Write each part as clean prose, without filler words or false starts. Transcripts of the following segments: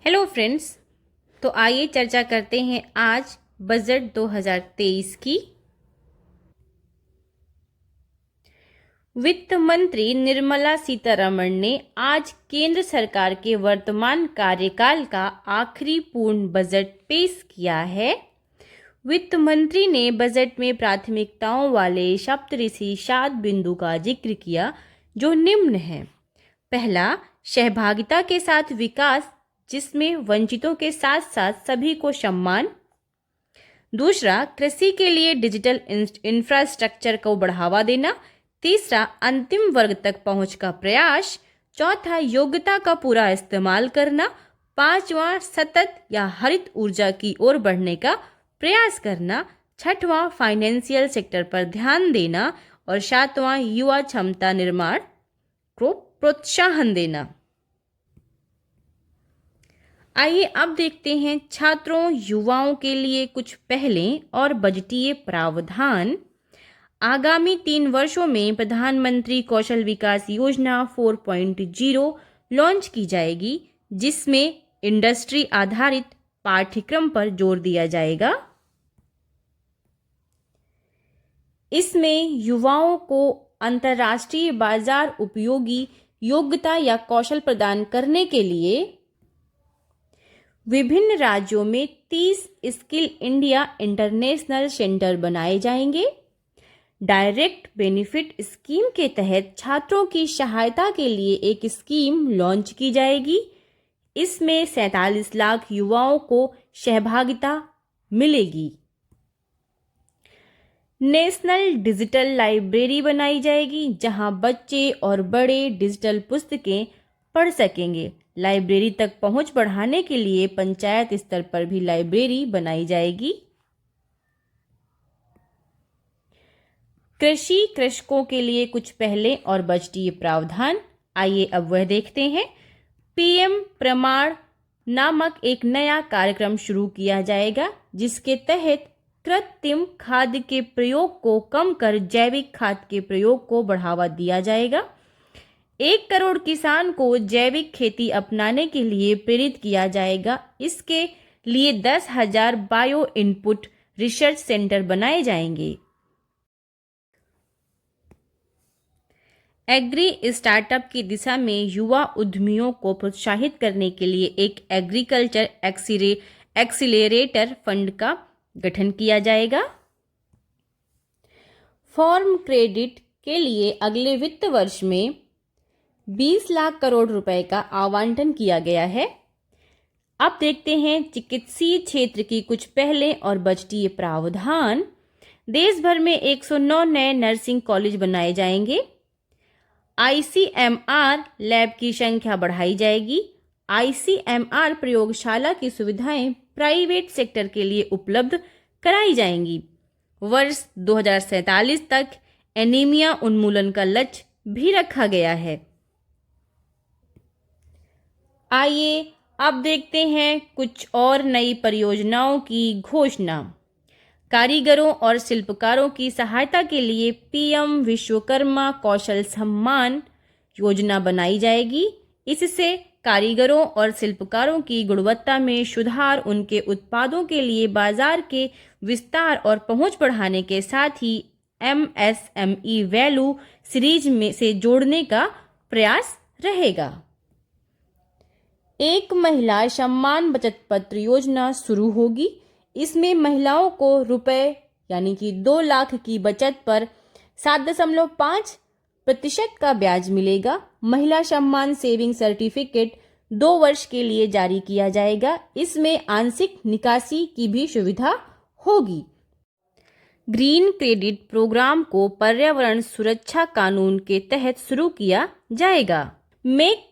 Hello friends. तो आइए चर्चा करते हैं आज बजट 2023 की। वित्त मंत्री निर्मला सीतारमण ने आज केंद्र सरकार के वर्तमान कार्यकाल का आखिरी पूर्ण बजट पेश किया है। वित्त मंत्री ने बजट में प्राथमिकताओं वाले सप्तऋषि 7 बिंदु का जिक्र किया, जो निम्न है। पहला, सहभागिता के साथ विकास, जिसमें वंचितों के साथ साथ सभी को सम्मान। दूसरा, कृषि के लिए डिजिटल इंफ्रास्ट्रक्चर को बढ़ावा देना। तीसरा, अंतिम वर्ग तक पहुंच का प्रयास। चौथा, योग्यता का पूरा इस्तेमाल करना। पांचवा, सतत या हरित ऊर्जा की ओर बढ़ने का प्रयास करना। छठवां, फाइनेंशियल सेक्टर पर ध्यान देना। और सातवां, युवा क्षमता निर्माण को प्रोत्साहन देना। आइए अब देखते हैं छात्रों युवाओं के लिए कुछ पहले और बजटीय प्रावधान। आगामी 3 वर्षों में प्रधानमंत्री कौशल विकास योजना 4.0 लॉन्च की जाएगी, जिसमें इंडस्ट्री आधारित पाठ्यक्रम पर जोर दिया जाएगा। इसमें युवाओं को अंतर्राष्ट्रीय बाजार उपयोगी योग्यता या कौशल प्रदान करने के लिए विभिन्न राज्यों में 30 स्किल इंडिया इंटरनेशनल सेंटर बनाए जाएंगे। डायरेक्ट बेनिफिट स्कीम के तहत छात्रों की सहायता के लिए एक स्कीम लॉन्च की जाएगी। इसमें 47 लाख युवाओं को सहभागिता मिलेगी। नेशनल डिजिटल लाइब्रेरी बनाई जाएगी, जहां बच्चे और बड़े डिजिटल पुस्तकें पढ़ सकेंगे। लाइब्रेरी तक पहुंच बढ़ाने के लिए पंचायत स्तर पर भी लाइब्रेरी बनाई जाएगी। कृषकों के लिए कुछ पहले और बजटीय प्रावधान। आइए अब वह देखते हैं। पीएम प्रमाण नामक एक नया कार्यक्रम शुरू किया जाएगा, जिसके तहत कृत्रिम खाद के प्रयोग को कम कर जैविक खाद के प्रयोग को बढ़ावा दिया जाएगा। 1 करोड़ किसान को जैविक खेती अपनाने के लिए प्रेरित किया जाएगा। इसके लिए 10,000 बायो इनपुट रिसर्च सेंटर बनाए जाएंगे। एग्री स्टार्टअप की दिशा में युवा उद्यमियों को प्रोत्साहित करने के लिए एक एग्रीकल्चर एक्सीलरेटर फंड का गठन किया जाएगा। फार्म क्रेडिट के लिए अगले वित्त वर्ष में 20 लाख करोड़ रुपए का आवंटन किया गया है। अब देखते हैं चिकित्सीय क्षेत्र की कुछ पहले और बजटीय प्रावधान। देश भर में 109 नए नर्सिंग कॉलेज बनाए जाएंगे। ICMR लैब की संख्या बढ़ाई जाएगी। ICMR प्रयोगशाला की सुविधाएं प्राइवेट सेक्टर के लिए उपलब्ध कराई जाएंगी। वर्ष 2047 तक एनीमिया उन्मूलन का लक्ष्य भी रखा गया है। आइए अब देखते हैं कुछ और नई परियोजनाओं की घोषणा। कारीगरों और शिल्पकारों की सहायता के लिए पीएम विश्वकर्मा कौशल सम्मान योजना बनाई जाएगी। इससे कारीगरों और शिल्पकारों की गुणवत्ता में सुधार, उनके उत्पादों के लिए बाजार के विस्तार और पहुंच बढ़ाने के साथ ही MSME वैल्यू सीरीज में से जोड़ने का प्रयास रहेगा। एक महिला सम्मान बचत पत्र योजना शुरू होगी। इसमें महिलाओं को रुपए यानी कि 2 लाख की बचत पर 7.5% का ब्याज मिलेगा। महिला सम्मान सेविंग सर्टिफिकेट 2 वर्ष के लिए जारी किया जाएगा। इसमें आंशिक निकासी की भी सुविधा होगी। ग्रीन क्रेडिट प्रोग्राम को पर्यावरण सुरक्षा कानून के तहत शुरू किया जाएगा। मेक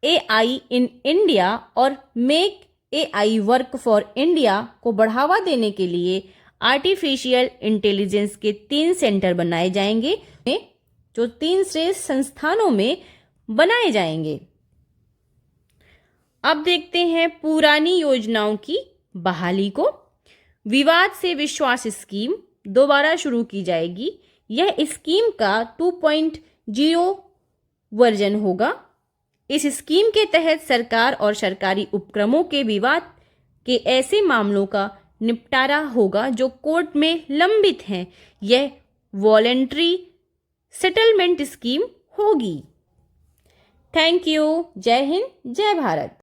AI इन इंडिया और make AI work for India को बढ़ावा देने के लिए आर्टिफिशियल इंटेलिजेंस के 3 सेंटर बनाए जाएंगे, जो 3 श्रेष्ठ संस्थानों में बनाए जाएंगे। अब देखते हैं पुरानी योजनाओं की बहाली को। विवाद से विश्वास स्कीम दोबारा शुरू की जाएगी। यह स्कीम का 2.0 वर्जन होगा। इस स्कीम के तहत सरकार और सरकारी उपक्रमों के विवाद के ऐसे मामलों का निपटारा होगा जो कोर्ट में लंबित हैं। यह वॉलेंट्री सेटलमेंट स्कीम होगी। Thank you. जय हिंद, जय भारत।